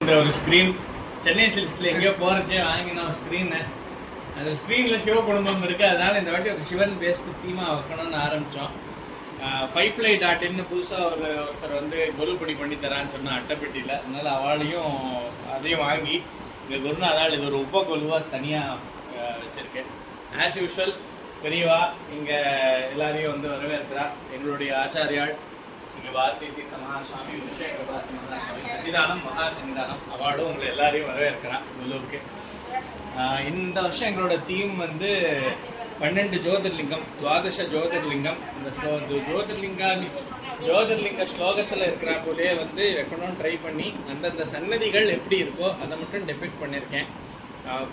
இந்த ஒரு ஸ்க்ரீன் சென்னை சில்க்ஸில் எங்கேயோ போகிறச்சே வாங்கின ஒரு ஸ்க்ரீனு. அந்த ஸ்க்ரீனில் சிவ குடும்பம் இருக்குது. அதனால் இந்த வாட்டி ஒரு சிவன் பேஸ்டு தீமாக வைக்கணும்னு ஆரம்பித்தோம். 5ply.in புதுசாக ஒருத்தர் வந்து கொலுப்படி பண்ணி தரான்னு சொன்னால் அட்டைப்பெட்டியில். அதனால் அவளையும் அதையும் வாங்கி இங்கே குருநாதாள் இது ஒரு உப்ப கொலுவாக தனியாக வச்சுருக்கேன். ஆஸ் யூஷுவல் பெரியவா இங்கே எல்லாரையும் வந்து வரவேற்கிறா. எங்களுடைய ஆச்சாரியாள் இங்கே பாரதி தீர்த்த மகாசுவாமி, விஷேக பாரதி மகாசுவாமி, சன்னிதானம் மகா சன்னிதானம் அவார்டும் உங்களை எல்லாரையும் வரவேற்கிறான் உள்ளூருக்கு. இந்த வருஷம் எங்களோட தீம் வந்து 12 ஜோதிர்லிங்கம், 12 ஜோதிர்லிங்கம். இந்த ஜோதிர்லிங்க ஸ்லோகத்தில் இருக்கிற போலே வந்து வைக்கணும்னு ட்ரை பண்ணி அந்தந்த சன்னதிகள் எப்படி இருக்கோ அதை மட்டும் டெபிக்ட் பண்ணியிருக்கேன்.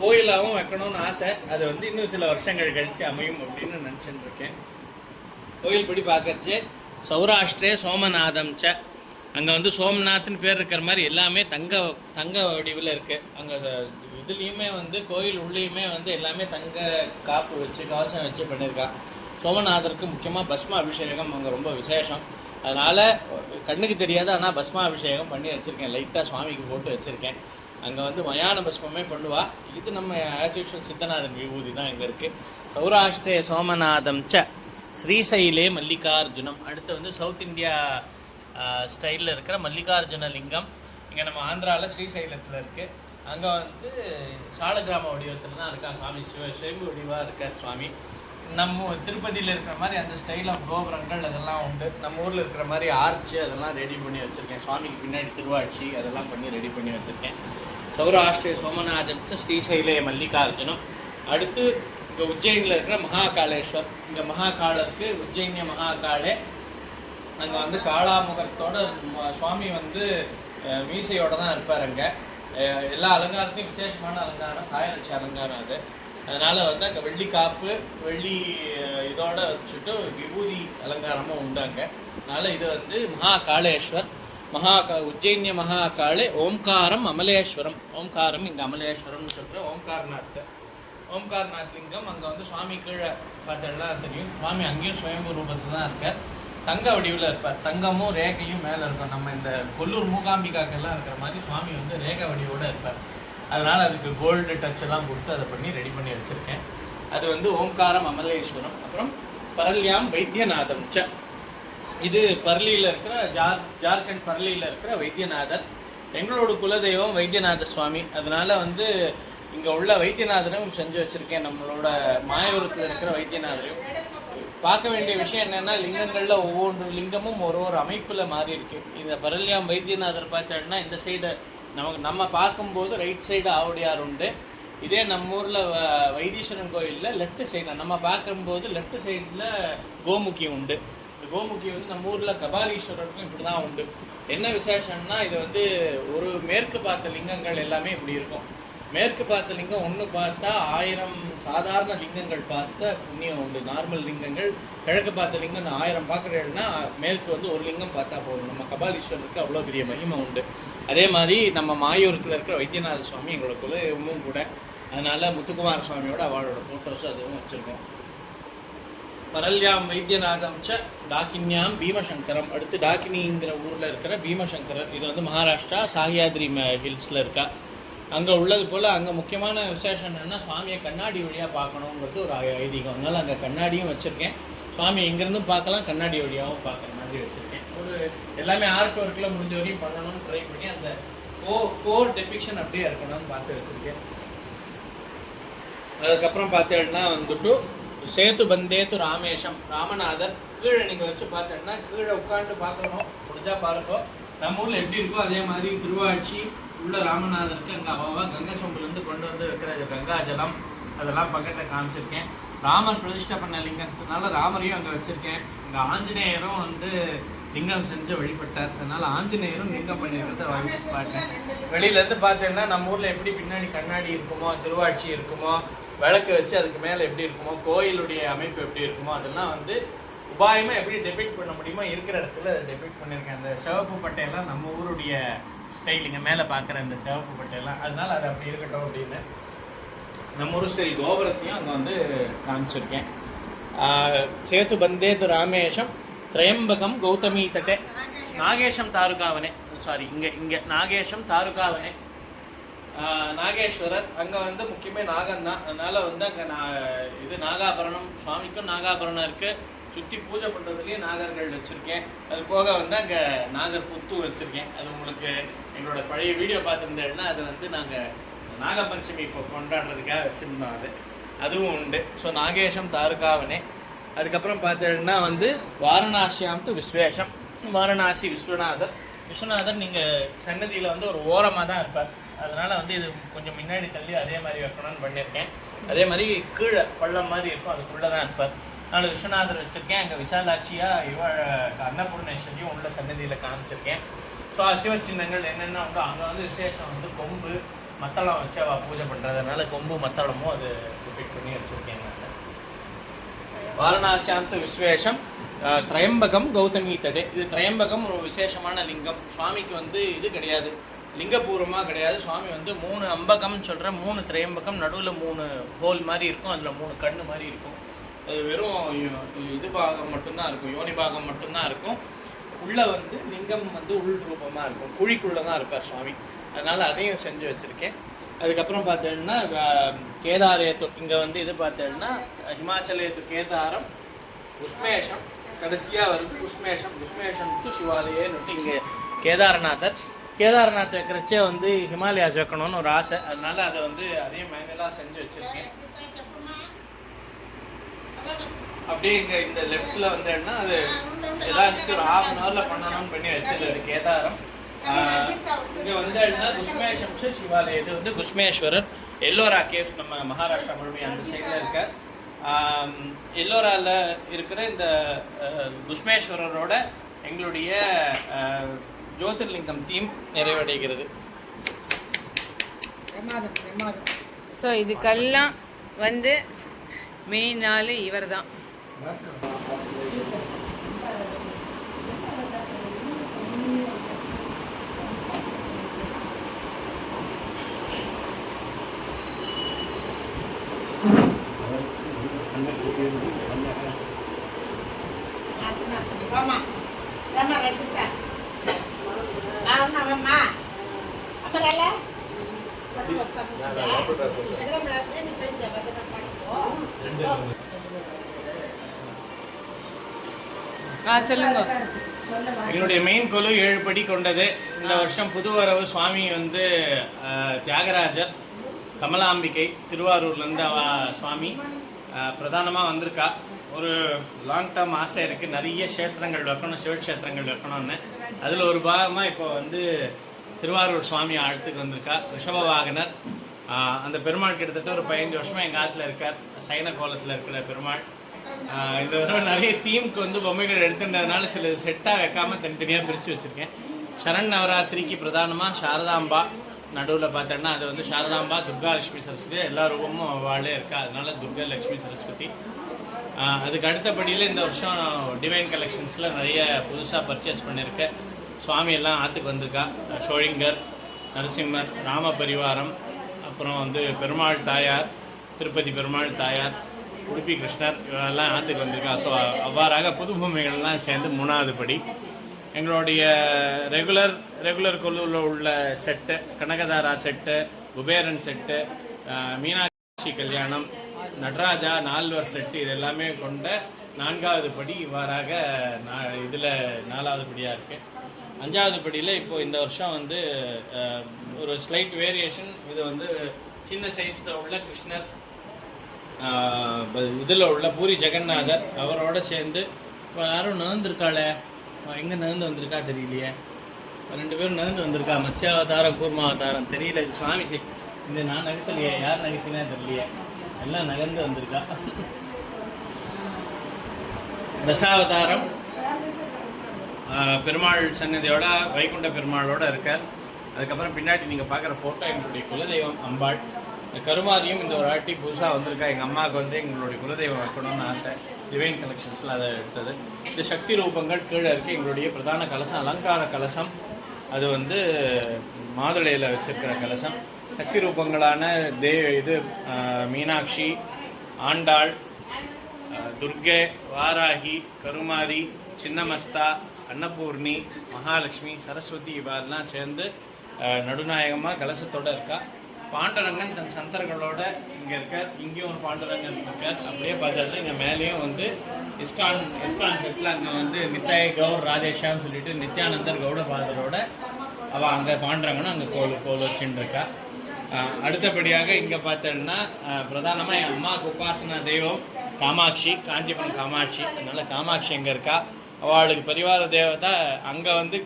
கோயிலாகவும் வைக்கணும்னு ஆசை. அது வந்து இன்னும் சில வருஷங்கள் கழித்து அமையும் அப்படின்னு நினச்சிட்டு இருக்கேன். கோயில் படி பார்க்கறச்சு சௌராஷ்டிரே சோமநாதம் ச, அங்கே வந்து சோமநாத்னு பேர் இருக்கிற மாதிரி எல்லாமே தங்க வடிவில் இருக்குது. அங்கே இதுலேயுமே வந்து கோயில் உள்ளேயுமே வந்து எல்லாமே தங்க காப்பு வச்சு கவசம் வச்சு பண்ணியிருக்கா. சோமநாதருக்கு முக்கியமாக பஸ்ம அபிஷேகம் அங்கே ரொம்ப விசேஷம். அதனால் கண்ணுக்கு தெரியாது, ஆனால் பஸ்ம அபிஷேகம் பண்ணி வச்சுருக்கேன். லைட்டாக சுவாமிக்கு போட்டு வச்சுருக்கேன். அங்கே வந்து மயான பஸ்மமே பண்ணுவா. இது நம்ம ஆஸ் யூஷுவல் சித்தநாதன் விபூதி தான் இங்கே இருக்குது. சௌராஷ்டிரே சோமநாதம் ச ஸ்ரீசைலே மல்லிகார்ஜுனம். அடுத்து வந்து சவுத் இந்தியா ஸ்டைலில் இருக்கிற மல்லிகார்ஜுன லிங்கம் இங்கே நம்ம ஆந்திராவில் ஸ்ரீசைலத்தில் இருக்குது. அங்கே வந்து சாலகிராம வடிவத்தில் தான் இருக்கா சுவாமி. சிவம்பு வடிவாக இருக்கார் சுவாமி. நம்ம திருப்பதியில் இருக்கிற மாதிரி அந்த ஸ்டைல் ஆஃப் கோபுரங்கள் அதெல்லாம் உண்டு. நம்ம ஊரில் இருக்கிற மாதிரி ஆர்ச்சு அதெல்லாம் ரெடி பண்ணி வச்சுருக்கேன். சுவாமிக்கு பின்னாடி திருவாட்சி அதெல்லாம் பண்ணி ரெடி பண்ணி வச்சுருக்கேன். சௌராஷ்டிரிய சோமநாதம் ஸ்ரீசைலே மல்லிகார்ஜுனம். அடுத்து இங்கே உஜ்ஜயினில் இருக்கிற மகாகாலேஸ்வர். இங்கே மகாகாலருக்கு உஜ்ஜயினிய மகாகாலே. அங்கே வந்து காளாமுகத்தோட சுவாமி வந்து மீசையோடு தான் இருப்பார். அங்கே எல்லா அலங்காரத்தையும் விசேஷமான அலங்காரம், சாயரட்சி அலங்காரம் அது. அதனால் வந்து அங்கே வெள்ளி காப்பு வெள்ளி இதோட வச்சுட்டு விபூதி அலங்காரமும் உண்டு அங்கே. அதனால் இது வந்து மகாகாலேஸ்வர். உஜ்ஜயினிய மகாகாலே ஓம்காரம் அமலேஸ்வரம். ஓம்காரம் இங்கே அமலேஸ்வரம்னு சொல்கிறேன். ஓம்கார்நாத் லிங்கம். அங்கே வந்து சுவாமி கீழே பார்த்தெல்லாம் தெரியும். சுவாமி அங்கேயும் சுயம்பு ரூபத்தில் தான் இருக்கார். தங்க வடிவில் இருப்பார். தங்கமும் ரேகையும் மேலே இருக்கும். நம்ம இந்த கொல்லூர் மூகாம்பிகாக்கெல்லாம் இருக்கிற மாதிரி சுவாமி வந்து ரேகை வடிவோடு இருப்பார். அதனால் அதுக்கு கோல்டு டச் எல்லாம் கொடுத்து அதை பண்ணி ரெடி பண்ணி வச்சுருக்கேன். அது வந்து ஓம்காரம் அமலேஸ்வரம். அப்புறம் பரல்யாம் வைத்தியநாதம் ச. இது பர்லியில் இருக்கிற ஜார்க்கண்ட் பர்லியில் இருக்கிற வைத்தியநாதர். எங்களோட குலதெய்வம் வைத்தியநாத சுவாமி. அதனால் வந்து இங்கே உள்ள வைத்தியநாதரும் செஞ்சு வச்சுருக்கேன். நம்மளோட மாயூரத்தில் இருக்கிற வைத்தியநாதரையும். பார்க்க வேண்டிய விஷயம் என்னென்னா லிங்கங்களில் ஒவ்வொரு லிங்கமும் ஒரு அமைப்பில் மாறி இருக்குது. இந்த பரல்யாம் வைத்தியநாதர் பார்த்தோன்னா இந்த சைடு நம்ம பார்க்கும்போது ரைட் சைடு ஆவுடையார் உண்டு. இதே நம்ம ஊரில் வைத்தீஸ்வரன் கோயிலில் லெஃப்ட் சைடில் நம்ம பார்க்கும்போது லெஃப்ட் சைடில் கோமுகி உண்டு. கோமுகி வந்து நம்ம ஊரில் கபாலீஸ்வரருக்கும் இப்படி தான் உண்டு. என்ன விசேஷம்னா இது வந்து ஒரு மேற்கு பார்த்த லிங்கங்கள் எல்லாமே இப்படி இருக்கும். மேற்கு பார்த்த லிங்கம் ஒன்று பார்த்தா 1000 சாதாரண லிங்கங்கள் பார்த்த புண்ணியம் உண்டு. நார்மல் லிங்கங்கள் கிழக்கு பார்த்த லிங்கம் 1000 பார்க்குறேன்னா மேற்கு வந்து ஒரு லிங்கம் பார்த்தா போதும். நம்ம கபாலீஸ்வரருக்கு அவ்வளோ பெரிய மகிமை உண்டு. அதே மாதிரி நம்ம மாயூரத்தில் இருக்கிற வைத்தியநாத சுவாமி எங்களோட குலதெய்வமும் கூட. அதனால் முத்துக்குமார சுவாமியோட அவளோட ஃபோட்டோஸும் அதுவும் வச்சுருக்கோம். பரல்யாம் வைத்தியநாதம் ச டாக்கின்யாம் பீமசங்கரம். அடுத்து டாக்கினிங்கிற ஊரில் இருக்கிற பீமசங்கரர். இது வந்து மகாராஷ்டிரா சாஹியாத்ரி ஹில்ஸில் இருக்கா. அங்கே உள்ளது போல் அங்கே முக்கியமான விசேஷம் என்னென்னா சுவாமியை கண்ணாடி வழியாக பார்க்கணுங்கிறது ஒரு ஐதீகம். அதனால் அங்கே கண்ணாடியும் வச்சுருக்கேன். சுவாமி எங்கேருந்தும் பார்க்கலாம், கண்ணாடி வழியாகவும் பார்க்குற மாதிரி வச்சுருக்கேன். ஒரு எல்லாமே ஆர்ட் ஒர்க்கில் முடிஞ்ச வரையும் பண்ணணும்னு ட்ரை பண்ணி அந்த கோர் டெபிக்ஷன் அப்படியே இருக்கணும்னு பார்த்து வச்சுருக்கேன். அதுக்கப்புறம் பார்த்தேன்னா வந்துட்டு சேத்து பந்தேத்து ராமேஷம். ராமநாதர் கீழே நீங்கள் வச்சு பார்த்தேன்னா கீழே உட்காந்து பார்க்கணும். முடிஞ்சால் பாருங்க. நம்ம ஊரில் எப்படி இருக்கோ அதே மாதிரி திருவாட்சி உள்ள ராமநாதருக்கு அங்கே அவாவா கங்கை சொம்புலேருந்து கொண்டு வந்து வைக்கிற கங்கா ஜலம் அதெல்லாம் பக்கத்தில் காமிச்சிருக்கேன். ராமர் பிரதிஷ்டை பண்ண லிங்கத்தினால ராமரையும் அங்கே வச்சுருக்கேன். இங்கே ஆஞ்சநேயரும் வந்து லிங்கம் செஞ்சு வழிபட்டார். அதனால் ஆஞ்சநேயரும் லிங்கம் பண்ணியிருக்கிறத பார்த்தேன். வெளியிலேருந்து பார்த்தேன்னா நம்ம ஊரில் எப்படி பின்னாடி கண்ணாடி இருக்குமோ, திருவாட்சி இருக்குமோ, விளக்கு வச்சு அதுக்கு மேலே எப்படி இருக்குமோ, கோயிலுடைய அமைப்பு எப்படி இருக்குமோ அதெல்லாம் வந்து உபாயமாக எப்படி டெபிக்ட் பண்ண முடியுமோ இருக்கிற இடத்துல அதை டெபிக்ட் பண்ணியிருக்கேன். அந்த சிவப்பு பட்டையெல்லாம் நம்ம ஊருடைய ஸ்டைல். இங்கே மேலே பார்க்குற இந்த சிவப்பு பட்டையெல்லாம் அதனால் அது அப்படி இருக்கட்டும் அப்படின்னு நம்ம ஊர் ஸ்டைல் கோபுரத்தையும் அங்கே வந்து காமிச்சிருக்கேன். சேத்து பந்தேது ராமேஷம் திரையம்பகம் கௌதமி தட்டே. நாகேஷம் தாலுகாவனே, சாரி இங்கே நாகேஷம் தாலுகாவனே நாகேஸ்வரர். அங்கே வந்து முக்கியமே நாகம் தான். அதனால் வந்து அங்கே இது நாகாபரணம், சுவாமிக்கும் நாகாபரணம் இருக்குது. சுற்றி பூஜை பண்ணுறதுலேயே நாகர்கள் வச்சுருக்கேன். அது போக வந்து அங்கே நாகர் புத்து வச்சுருக்கேன். அது உங்களுக்கு எங்களோட பழைய வீடியோ பார்த்துருந்தேன்னா அது வந்து நாங்கள் நாகபஞ்சமி இப்போ கொண்டாடுறதுக்காக வச்சுருந்தோம். அதுவும் உண்டு. ஸோ நாகேஷம் தாலுகாவனே. அதுக்கப்புறம் பார்த்தீங்கன்னா வந்து வாரணாசியாம்த்து விஸ்வேஷம், வாரணாசி விஸ்வநாதர் நீங்கள் சன்னதியில் வந்து ஒரு ஓரமாக தான் இருப்பார். அதனால் வந்து இது கொஞ்சம் முன்னாடி தள்ளி அதே மாதிரி வைக்கணும்னு பண்ணியிருக்கேன். அதே மாதிரி கீழே பள்ளம் மாதிரி இருக்கும், அதுக்குள்ளே தான் இருப்பார். நான் விஸ்வநாதர் வச்சுருக்கேன். அங்கே விசாலாட்சியாக அன்னபூர்ணேஸ்வரியும் உள்ள சன்னதியில் காமிச்சிருக்கேன். ஸோ சிவ சின்னங்கள் என்னென்ன உண்டோ அங்கே வந்து விசேஷம் வந்து கொம்பு மத்தளம் வச்சு அவள் பூஜை பண்ணுறதுனால கொம்பு மத்தளமும் அது ரிப்பீட் பண்ணி வச்சுருக்கேன். நான் வாரணாசியாந்த விஸ்வேஷம் திரையம்பகம் கௌதமி தடே. இது திரையம்பகம் ஒரு விசேஷமான லிங்கம். சுவாமிக்கு வந்து இது கிடையாது, லிங்கபூர்வமாக கிடையாது. சுவாமி வந்து 3 அம்பகம்னு சொல்கிற 3 திரையம்பகம், நடுவில் 3 ஹோல் மாதிரி இருக்கும், அதில் 3 கண்ணு மாதிரி இருக்கும். அது வெறும் இது பாகம் மட்டும்தான் இருக்கும், யோனி பாகம் மட்டும்தான் இருக்கும். உள்ளே வந்து லிங்கம் வந்து உள் ரூபமாக இருக்கும், குழிக்குள்ளே தான் இருப்பார் சுவாமி. அதனால் அதையும் செஞ்சு வச்சுருக்கேன். அதுக்கப்புறம் பார்த்தேன்னா கேதாரேத்து, இங்கே வந்து இது பார்த்தேன்னா ஹிமாச்சலேத்து கேதாரம் குஸ்மேஷம், கடைசியாக வருது குஸ்மேஷம். குஸ்மேஷம் டு சிவாலயேன்னு இங்கே கேதார்நாத் வைக்கிறச்சே வந்து ஹிமாலயாஸ் வைக்கணும்னு ஒரு ஆசை. அதனால அதை வந்து அதையும் மேனலாக செஞ்சு வச்சுருக்கேன். அப்படியே இங்கே இந்த லெஃப்டில் வந்தேன்னா அது ஏதாச்சும் ஒரு 1/2 hour பண்ணணும்னு பண்ணி வச்சது அது கேதாரம். இங்கே வந்தேன்னா குஸ்மேஷம் சிவாலயம். இது வந்து குஸ்மேஸ்வரர். எல்லோரா கேவ்ஸ் நம்ம மகாராஷ்டிரா முழுமையாக அந்த சைடில் இருக்கார். எல்லோராவில் இருக்கிற இந்த குஸ்மேஸ்வரரோட எங்களுடைய ஜோதிர்லிங்கம் தீம் நிறைவடைகிறது. ஸோ இதுக்கெல்லாம் வந்து மெயின் ஆள் இவர் தான். சொல்லுங்க. எங்களுடைய மெயின் கொலு 7 படி கொண்டது. இந்த வருஷம் புது வரவு சுவாமி வந்து தியாகராஜர் கமலாம்பிகை திருவாரூர்லேருந்து சுவாமி பிரதானமாக வந்திருக்கா. ஒரு லாங் டேர்ம் ஆசை இருக்குது, நிறைய க்ஷேத்திரங்கள் வைக்கணும், சிவக்ஷேத்திரங்கள் வைக்கணும்னு. அதில் ஒரு பாகமாக இப்போ வந்து திருவாரூர் சுவாமி ஆழத்துக்கு வந்திருக்கா. ரிஷப வாகனர் அந்த பெருமாள் கிட்டத்தட்ட ஒரு 15 வருஷமாக எங்கள் ஆற்றுல இருக்கார். சைன கோலத்தில் இருக்கிற பெருமாள். இந்த தடவை நிறைய தீமுக்கு வந்து பொம்மைகள் எடுத்துட்டதுனால சில செட்டாக வைக்காமல் தனித்தனியாக பிரித்து வச்சுருக்கேன். சரண் நவராத்திரிக்கு பிரதானமாக சாரதாம்பா நடுவில் பார்த்தோன்னா அது வந்து சாரதாம்பா, துர்கா லட்சுமி சரஸ்வதி எல்லா ரூபமும் அவளே இருக்கா. அதனால துர்கா லட்சுமி சரஸ்வதி. அதுக்கு அடுத்தபடியில் இந்த வருஷம் டிவைன் கலெக்ஷன்ஸில் நிறைய புதுசாக பர்ச்சேஸ் பண்ணியிருக்கேன். சுவாமி எல்லாம் ஆற்றுக்கு வந்திருக்கா. ஷோழிங்கர், நரசிம்மர், ராம பரிவாரம், அப்புறம் வந்து பெருமாள் தாயார், திருப்பதி பெருமாள் தாயார், உடுப்பி கிருஷ்ணர் இவரெல்லாம் ஆற்றுக்கு வந்திருக்கா. ஸோ அவ்வாறாக புது பொம்மைகள்லாம் சேர்ந்து 3வது படி. எங்களுடைய ரெகுலர் கொலுவில் உள்ள set, Kanakadhara set, Kuberan set, Meenakshi கல்யாணம், நடராஜா, நால்வர் செட்டு, இது எல்லாமே கொண்ட 4வது படி இவ்வாறாக இதில் 4வது படியாக இருக்குது. 5வது படியில் இப்போது இந்த வருஷம் வந்து ஒரு ஸ்லைட் வேரியேஷன். இது வந்து சின்ன சைஸில் உள்ள கிருஷ்ணர், இதில் உள்ள பூரி ஜெகநாதர் அவரோட சேர்ந்து இப்போ யாரும் நகர்ந்துருக்காளே, எங்கே நகர்ந்து வந்திருக்கா தெரியலையே, 2 பேரும் நகர்ந்து வந்திருக்கா. மத்ஸ்யாவதாரம், கூர்மாவதாரம் தெரியல. இது சுவாமி இந்த நான் நகர்த்தலையே, யார் நகர்த்தினா தெரியலையே, எல்லாம் நகர்ந்து வந்திருக்கா. தசாவதாரம் பெருமாள் சன்னதியோட வைகுண்ட பெருமாளோட இருக்கார். அதுக்கப்புறம் பின்னாடி நீங்கள் பார்க்குற ஃபோட்டோ எங்களுடைய குலதெய்வம் அம்பாள். கருமாரியும் இந்த ஒரு வாட்டி புதுசாக வந்திருக்கா. எங்கள் அம்மாவுக்கு வந்து எங்களுடைய குலதெய்வம் வைக்கணும்னு ஆசை. டிவைன் கலெக்ஷன்ஸில் அதை எடுத்தது. இந்த சக்தி ரூபங்கள் கீழே இருக்குது. எங்களுடைய பிரதான கலசம் அலங்கார கலசம். அது வந்து மாதுளையில் வச்சிருக்கிற கலசம். சக்தி ரூபங்களான இது மீனாட்சி, ஆண்டாள், துர்கை, வாராகி, கருமாரி, சின்னமஸ்தா, அன்னபூர்ணி, மகாலட்சுமி, சரஸ்வதி இவெல்லாம் சேர்ந்து நடுநாயகமாக கலசத்தோடு இருக்கா. பாண்டரங்கன் தன் சந்தர்களோட இங்கே இருக்கார். இங்கேயும் ஒரு பாண்டரங்கன் இருக்கார். அப்படியே பார்த்தாலும் இங்கே மேலேயும் வந்து இஸ்கான் சர்க்கிள் அங்கே வந்து நித்தாய் கௌர் ராதேஷான்னு சொல்லிட்டு நித்யானந்தர் கௌட பாதரோட அவள் அங்கே பாண்டரங்கனும் அங்கே கோல் வச்சுட்டு இருக்கா. அடுத்தபடியாக இங்கே பார்த்தோன்னா பிரதானமாக என் அம்மாவுக்கு உபாசனா தெய்வம் காமாட்சி, காஞ்சிபுரம் காமாட்சி. அதனால் காமாட்சி எங்கே இருக்கா. அவளுக்கு பரிவார தேவதா அங்கே வந்து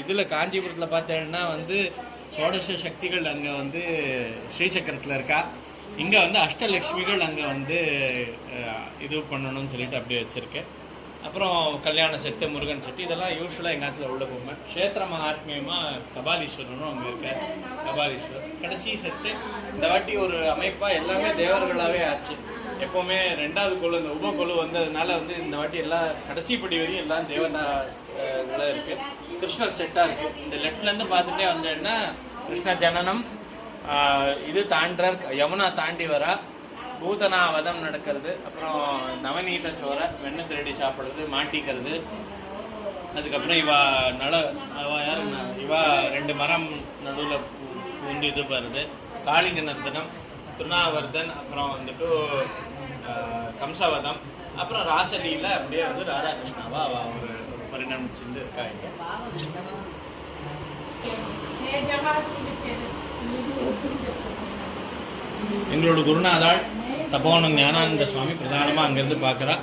இதில் காஞ்சிபுரத்தில் பார்த்தேன்னா வந்து சோடச சக்திகள் அங்கே வந்து ஸ்ரீசக்கரத்தில் இருக்கா. இங்கே வந்து அஷ்டலக்ஷ்மிகள் அங்கே வந்து இது பண்ணணும்னு சொல்லிட்டு அப்படியே வச்சுருக்கேன். அப்புறம் கல்யாண செட்டு, முருகன் செட்டு இதெல்லாம் யூஸ்வலாக எங்கள் ஆற்றுல உள்ள போவேன். க்ஷேத்திர மகாத்மியமாக கபாலீஸ்வரனும் அங்கே இருக்கார். கபாலீஸ்வரர் கடைசி செட்டு இந்த வாட்டி ஒரு அமைப்பாக எல்லாமே தேவர்களாகவே ஆச்சு. எப்போவுமே 2வது குழு இந்த உபகுழு வந்ததுனால வந்து இந்த வாட்டி எல்லா கடைசி படி வரையும் எல்லாம் தேவதாகளை இருக்குது. கிருஷ்ணர் செட்டாக இருக்குது. இந்த லெஃப்ட்லேருந்து பார்த்துட்டே வந்தேன்னா கிருஷ்ண ஜனனம், இது தாண்டர், யமுனா தாண்டி வரா, பூதனா வதம் நடக்கிறது, அப்புறம் நவநீத சோரை வெண்ணெய் திருடி சாப்பிட்றது, மாட்டிக்கிறது, அதுக்கப்புறம் இவா 2 மரம் நடுவில் பூந்து இது வருது, காளிங்க நர்த்தனம், திருநாவர்தன், அப்புறம் வந்துட்டு கம்சவதம், அப்புறம் ராசலியில் அப்படியே வந்து ராதாகிருஷ்ணாவா அவள் ஒரு பரிணமிச்சுட்டு இருக்கா. எங்களோட குருநாதாள் தபோவனம் ஞானானந்த சுவாமி பிரதானமாக அங்கேருந்து பார்க்குறா.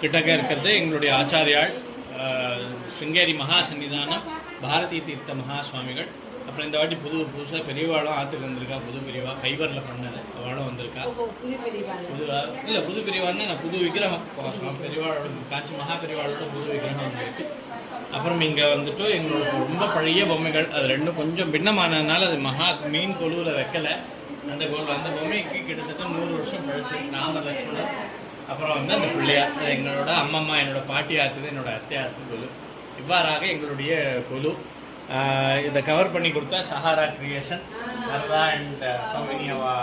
கிட்டக்க இருக்கிறது எங்களுடைய ஆச்சாரியாள் ஸ்ருங்கேரி மகா சன்னிதானம் பாரதி தீர்த்த மகா சுவாமிகள். அப்புறம் இந்த வாட்டி புதுசாக பெரியவாளும் ஆற்றுக்கு வந்திருக்கா. புது பெரியவா ஃபைபரில் பண்ணது அவளும் வந்திருக்கா. புது பெரியவான்னு நான் புது விக்கிரகம் பெரியவாளோட காஞ்சி மகா பெரியவாளோட புது விக்கிரகம் வந்திருக்கு. அப்புறம் இங்கே வந்துட்டு எங்களோட ரொம்ப பழைய பொம்மைகள் அது 2 கொஞ்சம் பின்னமானதுனால அது மீன் கொலுவில் வைக்கலை. அந்த பொம்மைக்கு கிட்டத்தட்ட 100 வருஷம் பழசு. ராம லட்சுமணன், அப்புறம் வந்து அந்த பிள்ளையார், அது எங்களோட அம்மம்மா, என்னோட பாட்டி ஆற்றுது, என்னோட அத்தை ஆற்று கொலு. இவ்வாறாக எங்களுடைய கொலு இதை கவர் பண்ணி கொடுத்தா சஹாரா கிரியேஷன் வரதா அண்ட் சௌமினியவா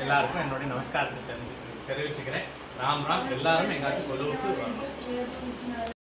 எல்லாருக்கும் என்னுடைய நமஸ்காரத்தை தெரிவிச்சுக்கிறேன். ராம் ராம். எல்லாரும் எங்காச்சும் கொலுவுக்கு வரணும்.